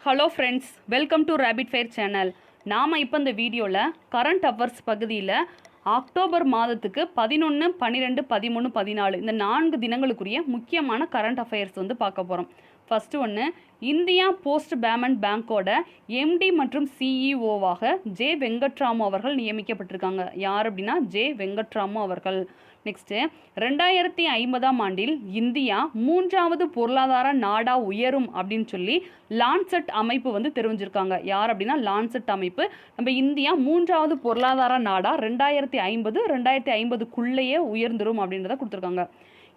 Hello friends, welcome to rapid fire channel. நாம் இப்போ இந்த வீடியோவில் கரண்ட் அஃபேர்ஸ் பகுதியில் அக்டோபர் மாதத்துக்கு 11, 12, 13, 14 இந்த 4 தினங்களுக்குரிய முக்கியமான கரண்ட் அஃபேர்ஸ் வந்து பார்க்க போகிறோம். ஃபஸ்ட்டு ஒன்று, இந்தியா போஸ்ட் பேமெண்ட் பேங்கோட எம்டி மற்றும் சிஇஓவாக ஜே வெங்கட்ராமு அவர்கள் நியமிக்கப்பட்டிருக்காங்க. யார் அப்படின்னா ஜே வெங்கட்ராமு அவர்கள். நெக்ஸ்ட்டு, 2050ஆம் ஆண்டில் இந்தியா 3வது பொருளாதார நாடா உயரும் அப்படின்னு சொல்லி லான்செட் அமைப்பு வந்து தெரிவிச்சிருக்காங்க. யார் அப்படின்னா லான்செட் அமைப்பு. நம்ம இந்தியா 3வது பொருளாதார நாடா 2050 உயர்ந்துரும் அப்படின்றத கொடுத்துருக்காங்க.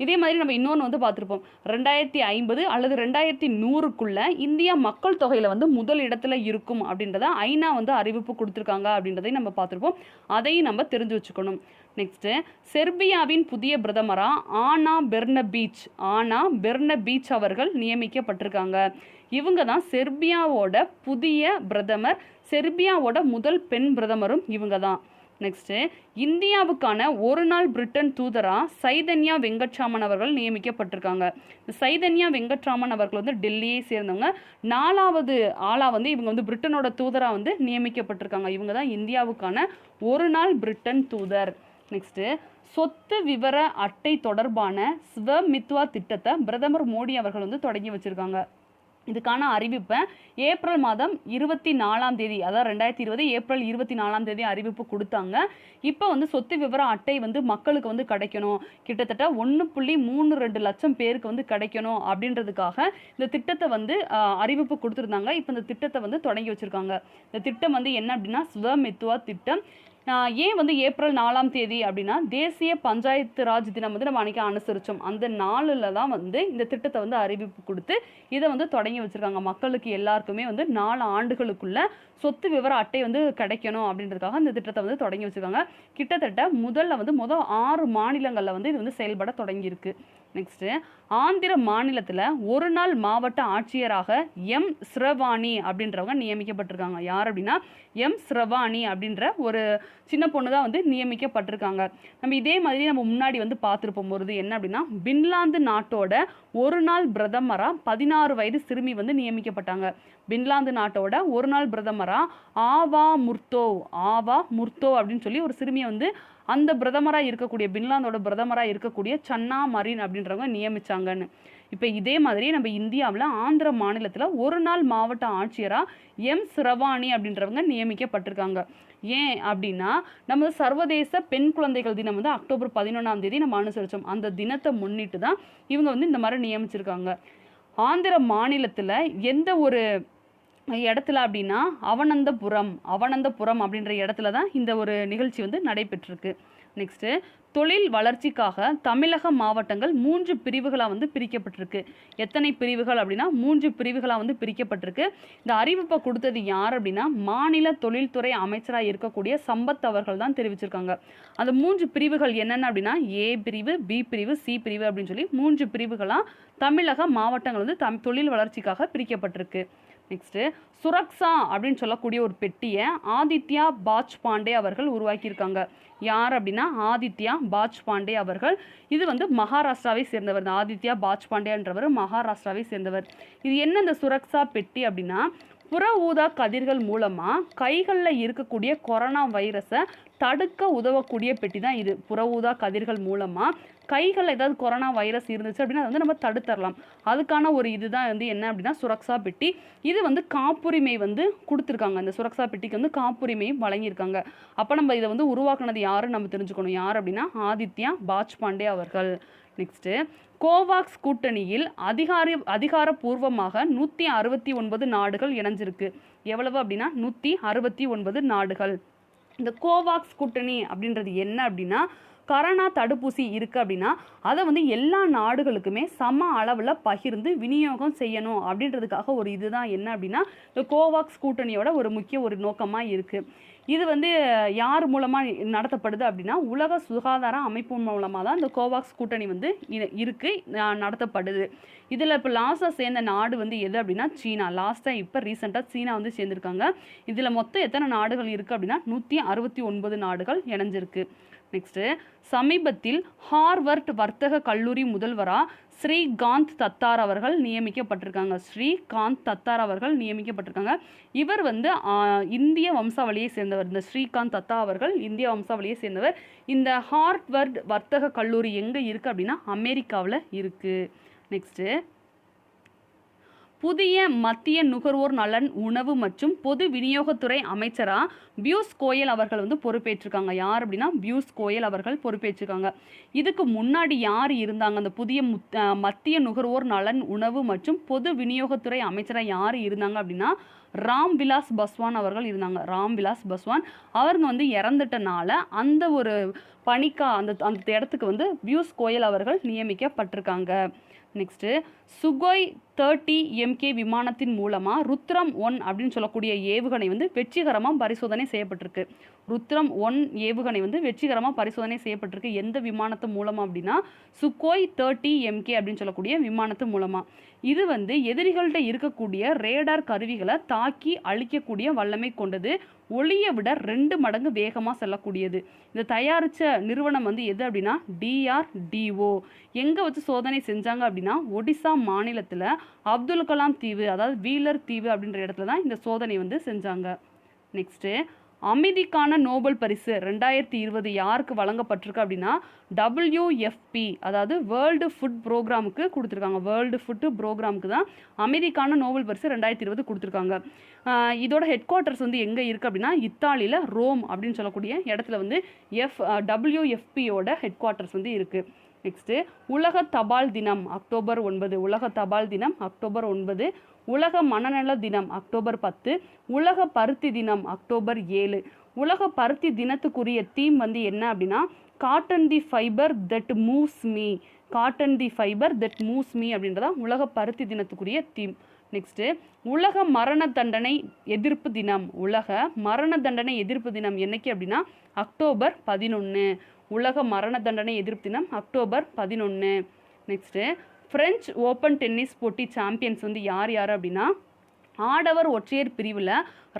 இதே மாதிரி நம்ம இன்னொன்று வந்து பார்த்துருப்போம். 2050 அல்லது 2100க்குள்ள இந்தியா மக்கள் தொகையில் வந்து முதல் இடத்துல இருக்கும் அப்படின்றத ஐநா வந்து அறிவிப்பு கொடுத்துருக்காங்க அப்படின்றதையும் நம்ம பார்த்துருப்போம். அதையும் நம்ம தெரிஞ்சு வச்சுக்கணும். நெக்ஸ்ட்டு, செர்பியாவின் புதிய பிரதமராக ஆனா பெர்னபீச் அவர்கள் நியமிக்கப்பட்டிருக்காங்க. இவங்க தான் செர்பியாவோட புதிய பிரதமர். செர்பியாவோட முதல் பெண் பிரதமரும் இவங்க தான். நெக்ஸ்ட்டு, இந்தியாவுக்கான ஒரு நாள் பிரிட்டன் தூதராக சைதன்யா வெங்கட்ராமன் அவர்கள் நியமிக்கப்பட்டிருக்காங்க. சைதன்யா வெங்கட்ராமன் அவர்கள் வந்து டெல்லியை சேர்ந்தவங்க. 4வது ஆளாக வந்து இவங்க வந்து பிரிட்டனோட தூதராக வந்து நியமிக்கப்பட்டிருக்காங்க. இவங்க தான் இந்தியாவுக்கான ஒரு நாள் பிரிட்டன் தூதர். நெக்ஸ்ட்டு, சொத்து விவர அட்டை தொடர்பான ஸ்வமித்வா திட்டத்தை பிரதமர் மோடி அவர்கள் வந்து தொடங்கி வச்சுருக்காங்க. இதுக்கான அறிவிப்பை ஏப்ரல் மாதம் 24ஆம் தேதி, அதாவது 2020 ஏப்ரல் 24ஆம் தேதி அறிவிப்பு கொடுத்தாங்க. இப்போ வந்து சொத்து விவர அட்டை வந்து மக்களுக்கு வந்து கிடைக்கணும், கிட்டத்தட்ட 1.32 லட்சம் பேருக்கு வந்து கிடைக்கணும் அப்படின்றதுக்காக இந்த திட்டத்தை வந்து அறிவிப்பு கொடுத்துருந்தாங்க. இப்போ இந்த திட்டத்தை வந்து தொடங்கி வச்சுருக்காங்க. இந்த திட்டம் வந்து என்ன அப்படின்னா ஸ்வமித்வா திட்டம். ஏன் வந்து ஏப்ரல் 4ஆம் தேதி அப்படின்னா தேசிய பஞ்சாயத்து ராஜ் தினம் வந்து நம்ம அன்றைக்கி அனுசரித்தோம். அந்த நாளில் தான் வந்து இந்த திட்டத்தை வந்து அறிவிப்பு கொடுத்து இதை வந்து தொடங்கி வச்சுருக்காங்க. மக்களுக்கு எல்லாருக்குமே வந்து 4 ஆண்டுகளுக்குள்ள சொத்து விவர அட்டை வந்து கிடைக்கணும் அப்படின்றதுக்காக இந்த திட்டத்தை வந்து தொடங்கி வச்சுருக்காங்க. கிட்டத்தட்ட முதல் 6 மாநிலங்களில் வந்து இது வந்து செயல்பட தொடங்கியிருக்கு. நெக்ஸ்ட்டு, ஆந்திர மாநிலத்தில் ஒரு நாள் மாவட்ட ஆட்சியராக எம் ஸ்ரவாணி அப்படின்றவங்க நியமிக்கப்பட்டிருக்காங்க. யார் அப்படின்னா எம் ஸ்ரவாணி அப்படின்ற ஒரு சின்ன பொண்ணு தான் வந்து நியமிக்கப்பட்டிருக்காங்க. நம்ம இதே மாதிரி நம்ம முன்னாடி வந்து பார்த்துருப்போம் பொழுது என்ன அப்படின்னா பின்லாந்து நாட்டோட ஒரு நாள் பிரதமராக 16 வயது சிறுமி வந்து நியமிக்கப்பட்டாங்க. பின்லாந்து நாட்டோட ஒரு நாள் பிரதமராக ஆவா முர்த்தோ அப்படின்னு சொல்லி ஒரு சிறுமியை வந்து அந்த பிரதமராக இருக்கக்கூடிய பின்லாந்தோட பிரதமராக இருக்கக்கூடிய சன்னா மரின் அப்படின்றவங்க நியமிச்சாங்கன்னு. இப்போ இதே மாதிரி நம்ம இந்தியாவில் ஆந்திர மாநிலத்தில் ஒரு நாள் மாவட்ட ஆட்சியராக எம் ஸ்ரவாணி அப்படின்றவங்க நியமிக்கப்பட்டிருக்காங்க. ஏன் அப்படின்னா நம்ம சர்வதேச பெண் குழந்தைகள் தினம் வந்து அக்டோபர் 11ஆம் தேதி நம்ம அனுசரித்தோம். அந்த தினத்தை முன்னிட்டு தான் இவங்க வந்து இந்த மாதிரி நியமிச்சிருக்காங்க. ஆந்திர மாநிலத்தில் எந்த ஒரு இடத்துல அப்படின்னா அவனந்தபுரம் அப்படின்ற இடத்துல தான் இந்த ஒரு நிகழ்ச்சி வந்து நடைபெற்றிருக்கு. நெக்ஸ்ட்டு, தொழில் வளர்ச்சிக்காக தமிழக மாவட்டங்கள் 3 பிரிவுகளாக வந்து பிரிக்கப்பட்டிருக்கு. எத்தனை பிரிவுகள் அப்படின்னா 3 பிரிவுகளாக வந்து பிரிக்கப்பட்டிருக்கு. இந்த அறிவிப்பை கொடுத்தது யார் அப்படின்னா மாநில தொழில்துறை அமைச்சராக இருக்கக்கூடிய சம்பத் அவர்கள் தான் தெரிவிச்சிருக்காங்க. அந்த 3 பிரிவுகள் என்னென்ன அப்படின்னா ஏ பிரிவு, பி பிரிவு, சி பிரிவு அப்படின்னு சொல்லி 3 பிரிவுகளாக தமிழக மாவட்டங்கள் வந்து தொழில் வளர்ச்சிக்காக பிரிக்கப்பட்டிருக்கு. நெக்ஸ்ட்டு, சுரக்ஷா அப்படின்னு சொல்லக்கூடிய ஒரு பெட்டியை ஆதித்யா பாஜ்பாண்டே அவர்கள் உருவாக்கியிருக்காங்க. யார் அப்படின்னா ஆதித்யா பாஜ்பாண்டே அவர்கள். இது வந்து மகாராஷ்டிராவை சேர்ந்தவர். இந்த ஆதித்யா பாஜ்பாண்டேன்றவர் மகாராஷ்டிராவை சேர்ந்தவர். இது என்ன இந்த சுரக்ஷா பெட்டி அப்படின்னா புற ஊதா கதிர்கள் மூலமாக கைகளில் இருக்கக்கூடிய கொரோனா வைரஸை தடுக்க உதவக்கூடிய பெட்டி தான் இது. புற ஊதா கதிர்கள் மூலமாக கைகளில் ஏதாவது கொரோனா வைரஸ் இருந்துச்சு அப்படின்னா அதை வந்து நம்ம தடுத்துடலாம். அதுக்கான ஒரு இதுதான் வந்து என்ன அப்படின்னா சுரக்ஷா பெட்டி. இது வந்து காப்புரிமை வந்து கொடுத்துருக்காங்க. இந்த சுரக்ஷா பெட்டிக்கு வந்து காப்புரிமையும் வழங்கியிருக்காங்க. அப்போ நம்ம இதை வந்து உருவாக்குனது யாருன்னு நம்ம தெரிஞ்சுக்கணும். யார் அப்படின்னா ஆதித்யா பாஜ்பாண்டே அவர்கள். நெக்ஸ்ட்டு, கோவாக்ஸ் கூட்டணியில் அதிகாரப்பூர்வமாக 169 நாடுகள் இணைஞ்சிருக்கு. எவ்வளவு அப்படின்னா 169 நாடுகள். இந்த கோவாக்ஸ் கூட்டணி அப்படின்றது என்ன அப்படின்னா கொரோனா தடுப்பூசி இருக்குது அப்படின்னா அதை வந்து எல்லா நாடுகளுக்குமே சம அளவில் பகிர்ந்து விநியோகம் செய்யணும் அப்படின்றதுக்காக ஒரு இதுதான் என்ன அப்படின்னா இந்த கோவாக்ஸ் கூட்டணியோட ஒரு முக்கிய ஒரு நோக்கமாக இருக்குது. இது வந்து யார் மூலமாக நடத்தப்படுது அப்படின்னா உலக சுகாதார அமைப்பு மூலமாக தான் இந்த கோவாக்ஸ் கூட்டணி வந்து நடத்தப்படுது. இதில் இப்போ லாஸ்ட்டாக சேர்ந்த நாடு வந்து எது அப்படின்னா சீனா. இப்போ ரீசெண்டாக சீனா வந்து சேர்ந்துருக்காங்க. இதில் மொத்தம் எத்தனை நாடுகள் இருக்குது அப்படின்னா 169 நாடுகள் இணைஞ்சிருக்கு. நெக்ஸ்ட்டு சமீபத்தில் ஹார்வர்ட் வர்த்தக கல்லூரி முதல்வராக ஸ்ரீகாந்த் தத்தார் அவர்கள் நியமிக்கப்பட்டிருக்காங்க. ஸ்ரீகாந்த் தத்தார் அவர்கள் நியமிக்கப்பட்டிருக்காங்க. இவர் வந்து இந்திய வம்சாவளியை சேர்ந்தவர். இந்த ஸ்ரீகாந்த் தத்தா அவர்கள் இந்திய வம்சாவளியை சேர்ந்தவர். இந்த ஹார்வர்ட் வர்த்தக கல்லூரி எங்கே இருக்குது அப்படின்னா அமெரிக்காவில் இருக்குது. நெக்ஸ்ட்டு புதிய மத்திய நுகர்வோர் நலன் உணவு மற்றும் பொது விநியோகத்துறை அமைச்சராக பியூஷ் கோயல் அவர்கள் வந்து பொறுப்பேற்றிருக்காங்க. யார் அப்படின்னா பியூஷ் கோயல் அவர்கள் பொறுப்பேற்றிருக்காங்க. இதுக்கு முன்னாடி யார் இருந்தாங்க? அந்த புதிய மத்திய நுகர்வோர் நலன் உணவு மற்றும் பொது விநியோகத்துறை அமைச்சராக யார் இருந்தாங்க அப்படின்னா ராம்விலாஸ் பாஸ்வான் அவர்கள் இருந்தாங்க. ராம்விலாஸ் பாஸ்வான் அவங்க வந்து இறந்துட்டனால அந்த ஒரு பணிக்கா அந்த இடத்துக்கு வந்து பியூஷ் கோயல் அவர்கள் நியமிக்கப்பட்டிருக்காங்க. நெக்ஸ்ட்டு சுகோய் 30 MK விமானத்தின் மூலமாக ருத்ரம் 1 அப்படின்னு சொல்லக்கூடிய ஏவுகணை வந்து வெற்றிகரமாக பரிசோதனை செய்யப்பட்டிருக்கு. ருத்ரம் 1 ஏவுகணை வந்து வெற்றிகரமாக பரிசோதனை செய்யப்பட்டிருக்கு. எந்த விமானத்து மூலமாக அப்படின்னா சுகோய் 30 MK அப்படின்னு சொல்லக்கூடிய விமானத்து மூலமாக. இது வந்து எதிரிகள்கிட்ட இருக்கக்கூடிய ரேடார் கருவிகளை தாக்கி அழிக்கக்கூடிய வல்லமை கொண்டது. ஒளியை விட 2 மடங்கு வேகமாக செல்லக்கூடியது. இதை தயாரித்த நிறுவனம் வந்து எது அப்படின்னா DRDO. எங்கே வச்சு சோதனை செஞ்சாங்க அப்படின்னா ஒடிசா மாநிலத்தில் அப்துல் கலாம் தீவு, அதாவது வீலர் தீவு அப்படின்ற இடத்துல தான் இந்த சோதனை வந்து செஞ்சாங்க. நெக்ஸ்ட்டு அமைதிக்கான நோபல் பரிசு 2020 யாருக்கு வழங்கப்பட்டிருக்கு அப்படின்னா WFP, அதாவது வேர்ல்டு ஃபுட் ப்ரோக்ராமுக்கு கொடுத்துருக்காங்க. வேர்ல்டு ஃபுட் ப்ரோக்ராமுக்கு தான் அமைதிக்கான நோபல் பரிசு 2020 கொடுத்துருக்காங்க. இதோட ஹெட் குவார்ட்டர்ஸ் வந்து எங்கே இருக்குது அப்படின்னா இத்தாலியில் ரோம் அப்படின்னு சொல்லக்கூடிய இடத்துல வந்து WFPயோட ஹெட் குவார்ட்டர்ஸ் வந்து இருக்குது. நெக்ஸ்ட்டு உலக தபால் தினம் அக்டோபர் 9. உலக தபால் தினம் அக்டோபர் 9. உலக மனநல தினம் அக்டோபர் 10. உலக பருத்தி தினம் அக்டோபர் 7. உலக பருத்தி தினத்துக்குரிய தீம் வந்து என்ன அப்படின்னா cotton the fibre that moves me. Cotton the fibre that moves me அப்படின்றதா உலக பருத்தி தினத்துக்குரிய தீம். நெக்ஸ்ட்டு உலக மரண தண்டனை எதிர்ப்பு தினம். உலக மரண தண்டனை எதிர்ப்பு தினம் என்னைக்கு அப்படின்னா அக்டோபர் 11. உலக மரண தண்டனை எதிர்ப்பு தினம் October 11. Next French open tennis போட்டி சாம்பியன்ஸ் வந்து யார் யார் அப்படின்னா ஆடவர் ஒற்றையர் பிரிவில்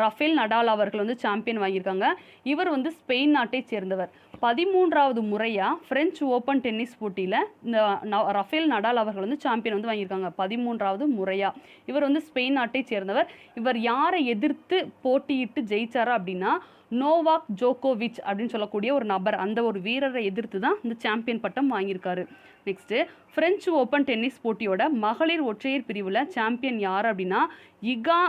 ரஃபேல் நடால் அவர்கள் வந்து சாம்பியன் வாங்கியிருக்காங்க. இவர் வந்து ஸ்பெயின் நாட்டை சேர்ந்தவர். 13வது முறையாக ஃப்ரெஞ்ச் ஓப்பன் டென்னிஸ் போட்டியில் இந்த ரஃபேல் நடால் அவர்கள் வந்து சாம்பியன் வந்து வாங்கியிருக்காங்க. 13வது முறையாக. இவர் வந்து ஸ்பெயின் நாட்டை சேர்ந்தவர். இவர் யாரை எதிர்த்து போட்டியிட்டு ஜெயிச்சாரா அப்படின்னா நோவாக் ஜோகோவிச் அப்படின்னு சொல்லக்கூடிய ஒரு நபர், அந்த ஒரு வீரரை எதிர்த்து தான் இந்த சாம்பியன் பட்டம் வாங்கியிருக்காரு. நெக்ஸ்ட்டு ஃப்ரெஞ்சு ஓப்பன் டென்னிஸ் போட்டியோட மகளிர் ஒற்றையர் பிரிவில் சாம்பியன் யார் அப்படின்னா இகா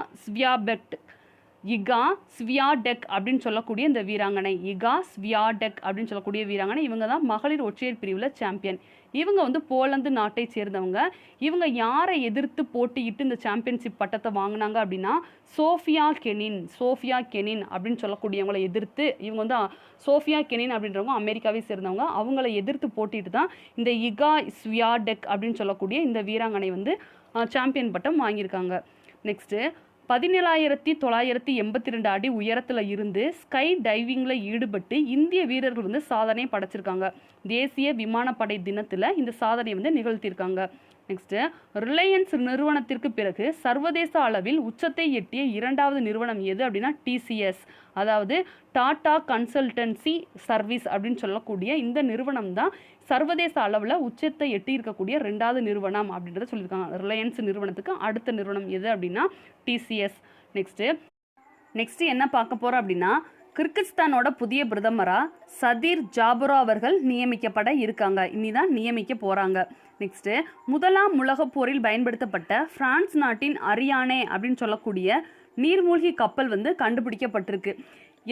ஸ்வியாடெக் அப்படின்னு சொல்லக்கூடிய இந்த வீராங்கனை. இகா ஸ்வியாடெக் அப்படின்னு சொல்லக்கூடிய வீராங்கனை. இவங்க தான் மகளிர் ஒற்றையர் பிரிவில் சாம்பியன். இவங்க வந்து போலந்து நாட்டை சேர்ந்தவங்க. இவங்க யாரை எதிர்த்து போட்டியிட்டு இந்த சாம்பியன்ஷிப் பட்டத்தை வாங்கினாங்க அப்படின்னா சோஃபியா கெனின் அப்படின்னு சொல்லக்கூடியவங்களை எதிர்த்து. இவங்க வந்து சோஃபியா கெனின் அப்படின்றவங்க அமெரிக்காவை சேர்ந்தவங்க. அவங்களை எதிர்த்து போட்டிட்டு தான் இந்த இகா ஸ்வியாடெக் அப்படின்னு சொல்லக்கூடிய இந்த வீராங்கனை வந்து சாம்பியன் பட்டம் வாங்கியிருக்காங்க. நெக்ஸ்ட்டு 17,982 அடி உயரத்தில் இருந்து ஸ்கை டைவிங்கில் ஈடுபட்டு இந்திய வீரர்கள் வந்து சாதனை படைச்சிருக்காங்க. தேசிய விமானப்படை தினத்தில் இந்த சாதனையை வந்து நிகழ்த்தியிருக்காங்க. நெக்ஸ்ட்டு ரிலையன்ஸ் நிறுவனத்திற்கு பிறகு சர்வதேச அளவில் உச்சத்தை எட்டிய 2வது நிறுவனம் எது அப்படின்னா TCS, அதாவது டாடா கன்சல்டன்சி சர்வீஸ் அப்படின்னு சொல்லக்கூடிய இந்த நிறுவனம் தான் சர்வதேச அளவில் உச்சத்தை எட்டி இருக்கக்கூடிய 2வது நிறுவனம் அப்படின்றத சொல்லியிருக்காங்க. ரிலையன்ஸ் நிறுவனத்துக்கு அடுத்த நிறுவனம் எது அப்படின்னா TCS. நெக்ஸ்ட்டு என்ன பார்க்க போகிறோம் அப்படின்னா கிர்கிஸ்தானோட புதிய பிரதமராக சதீர் ஜாபுரோ அவர்கள் நியமிக்கப்பட இருக்காங்க. இனிதான் நியமிக்க போகிறாங்க. நெக்ஸ்ட்டு முதலாம் உலகப் போரில் பயன்படுத்தப்பட்ட பிரான்ஸ் நாட்டின் அரியானே அப்படின்னு சொல்லக்கூடிய நீர்மூழ்கி கப்பல் வந்து கண்டுபிடிக்கப்பட்டிருக்கு.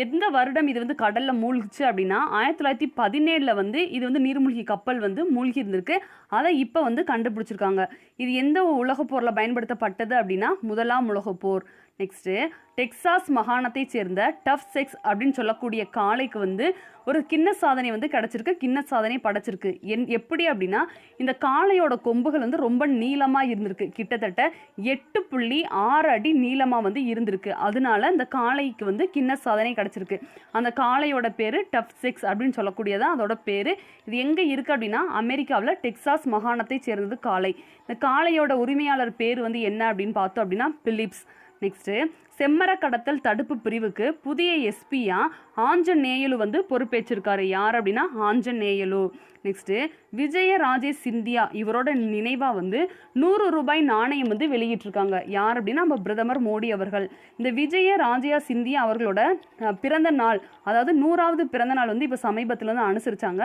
எந்த வருடம் இது வந்து கடலில் மூழ்கிச்சு அப்படின்னா 1917 வந்து இது வந்து நீர்மூழ்கி கப்பல் வந்து மூழ்கி இருந்திருக்கு. அதை இப்போ வந்து கண்டுபிடிச்சிருக்காங்க. இது எந்த உலகப் போரில் பயன்படுத்தப்பட்டது அப்படின்னா முதலாம் உலகப் போர். நெக்ஸ்ட்டு டெக்சாஸ் மாகாணத்தை சேர்ந்த டஃப் செக்ஸ் அப்படின்னு சொல்லக்கூடிய காளைக்கு வந்து ஒரு கின்ன சாதனை வந்து கிடச்சிருக்கு. கின்ன சாதனை படைச்சிருக்கு. எப்படி அப்படின்னா இந்த காளையோட கொம்புகள் வந்து ரொம்ப நீளமாக இருந்திருக்கு. கிட்டத்தட்ட 8.6 அடி நீளமாக வந்து இருந்திருக்கு. அதனால இந்த காளைக்கு வந்து கின்ன சாதனை கிடச்சிருக்கு. அந்த காளையோட பேர் டஃப் செக்ஸ் அப்படின்னு சொல்லக்கூடியதான் அதோட பேர். இது எங்கே இருக்குது அப்படின்னா அமெரிக்காவில் டெக்சாஸ் மாகாணத்தை சேர்ந்தது காளை. இந்த காளையோட உரிமையாளர் பேர் வந்து என்ன அப்படின்னு பார்த்தோம் அப்படின்னா பிலிப்ஸ். நெக்ஸ்ட்டு செம்மர கடத்தல் தடுப்பு பிரிவுக்கு புதிய எஸ்பியா ஆஞ்சநேயலு வந்து பொறுப்பேற்றிருக்காரு. யார் அப்படின்னா ஆஞ்சநேயலு. நெக்ஸ்ட்டு விஜயராஜே சிந்தியா இவரோட நினைவாக வந்து 100 ரூபாய் நாணயம் வந்து வெளியிட்டிருக்காங்க. யார் அப்படின்னா நம்ம பிரதமர் மோடி அவர்கள். இந்த விஜயராஜே சிந்தியா அவர்களோட பிறந்த நாள், அதாவது 100வது பிறந்த நாள் வந்து இப்போ சமீபத்தில் வந்து அனுசரிச்சாங்க.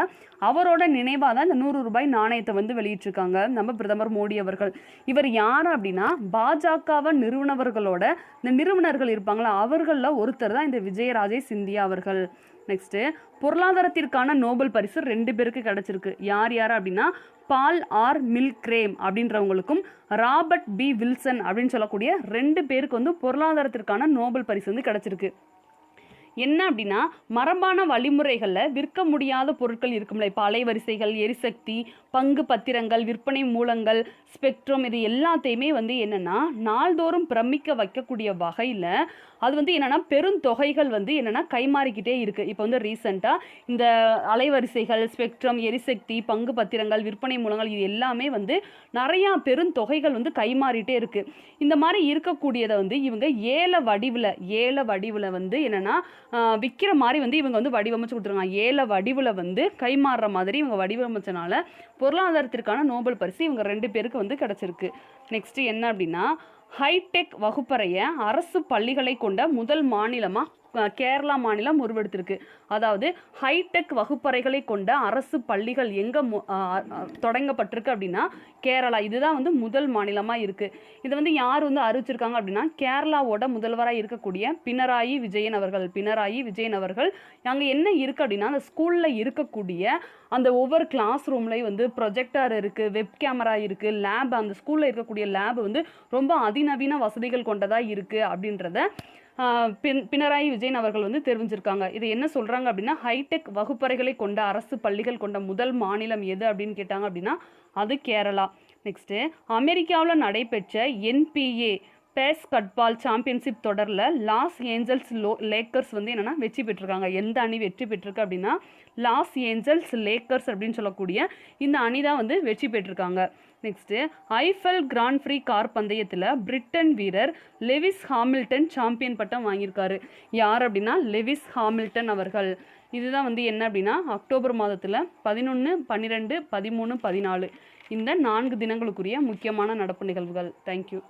அவரோட நினைவாக தான் இந்த 100 ரூபாய் நாணயத்தை வந்து வெளியிட்டிருக்காங்க நம்ம பிரதமர் மோடி அவர்கள். இவர் யார் அப்படின்னா பாஜகவை நிறுவனவர்களோட இந்த நிறுவனர்கள் இருப்பாங்களா அவர்களில் ஒருத்தர் தான் இந்த விஜயராஜே சிந்தியா அவர்கள். நெக்ஸ்ட்டு பொருளாதாரத்திற்கான நோபல் பரிசு 2 பேருக்கு கிடைச்சிருக்கு. யார் யார் அப்படின்னா ball or மில்கிரேம் அப்படின்றவங்களுக்கும் Robert P Wilson அப்படின்னு சொல்லக்கூடிய 2 பேருக்கு வந்து பொருளாதாரத்திற்கான நோபல் பரிசு வந்து கிடைச்சிருக்கு. என்ன அப்படின்னா மரபான வழிமுறைகளில் விற்க முடியாத பொருட்கள் இருக்கும்ல, இப்போ அலைவரிசைகள், எரிசக்தி, பங்கு பத்திரங்கள், விற்பனை மூலங்கள், ஸ்பெக்ட்ரம், இது எல்லாத்தையுமே வந்து என்னென்னா நாள்தோறும் பிரமிக்க வைக்கக்கூடிய வகையில் அது வந்து என்னென்னா பெருந்தொகைகள் வந்து என்னென்னா கைமாறிக்கிட்டே இருக்குது. இப்போ வந்து ரீசெண்டாக இந்த அலைவரிசைகள், ஸ்பெக்ட்ரம், எரிசக்தி, பங்கு பத்திரங்கள், விற்பனை மூலங்கள் இது எல்லாமே வந்து நிறையா பெருந்தொகைகள் வந்து கைமாறிட்டே இருக்குது. இந்த மாதிரி இருக்கக்கூடியதை வந்து இவங்க ஏல வடிவில் வந்து என்னென்னா விற்கிற மாதிரி வந்து இவங்க வந்து வடிவமைச்சு கொடுத்துருக்காங்க. ஏல வடிவில் வந்து கைமாறுற மாதிரி இவங்க வடிவமைச்சனால பொருளாதாரத்திற்கான நோபல் பரிசு இவங்க 2 பேருக்கு வந்து கிடச்சிருக்கு. நெக்ஸ்ட்டு என்ன அப்படின்னா ஹைடெக் வகுப்பறையை அரசு பள்ளிகளை கொண்ட முதல் மாநிலமாக கேரளா மாநிலம் உருவெடுத்திருக்கு. அதாவது ஹைடெக் வகுப்பறைகளை கொண்ட அரசு பள்ளிகள் எங்கே தொடங்கப்பட்டிருக்கு அப்படின்னா கேரளா. இதுதான் வந்து முதல் மாநிலமாக இருக்குது. இதை வந்து யார் வந்து அறிவிச்சிருக்காங்க அப்படின்னா கேரளாவோட முதல்வராக இருக்கக்கூடிய பினராயி விஜயன் அவர்கள். அங்கே என்ன இருக்குது அப்படின்னா அந்த ஸ்கூலில் இருக்கக்கூடிய அந்த ஒவ்வொரு கிளாஸ் ரூம்லேயும் வந்து ப்ரொஜெக்டர் இருக்குது, வெப் கேமரா இருக்குது, லேப், அந்த ஸ்கூலில் இருக்கக்கூடிய லேப் வந்து ரொம்ப அதிநவீன வசதிகள் கொண்டதாக இருக்குது அப்படின்றத பினராயி விஜயன் அவர்கள் வந்து தெரிவிச்சிருக்காங்க. இது என்ன சொல்கிறாங்க அப்படின்னா ஹைடெக் வகுப்பறைகளை கொண்ட அரசு பள்ளிகள் கொண்ட முதல் மாநிலம் எது அப்படின்னு கேட்டாங்க அப்படின்னா அது கேரளா. நெக்ஸ்ட்டு அமெரிக்காவில் நடைபெற்ற என்பிஏ பேஸ்கட்பால் சாம்பியன்ஷிப் தொடரில் லாஸ் ஏஞ்சல்ஸ் லேக்கர்ஸ் வந்து என்னென்னா வெற்றி பெற்றிருக்காங்க. எந்த அணி வெற்றி பெற்றிருக்கு அப்படின்னா லாஸ் ஏஞ்சல்ஸ் லேக்கர்ஸ் அப்படின்னு சொல்லக்கூடிய இந்த அணி தான் வந்து வெற்றி பெற்றிருக்காங்க. நெக்ஸ்ட்டு ஐஃபெல் கிராண்ட் ஃப்ரீ கார் பந்தயத்தில் பிரிட்டன் வீரர் லெவிஸ் ஹாமில்டன் சாம்பியன் பட்டம் வாங்கியிருக்காரு. யார் அப்படின்னா லெவிஸ் ஹாமில்டன் அவர்கள். இதுதான் வந்து என்ன அப்படின்னா அக்டோபர் மாதத்தில் 11, 12, 13, 14 இந்த 4 தினங்களுக்குரிய முக்கியமான நடப்பு நிகழ்வுகள். தேங்க்யூ.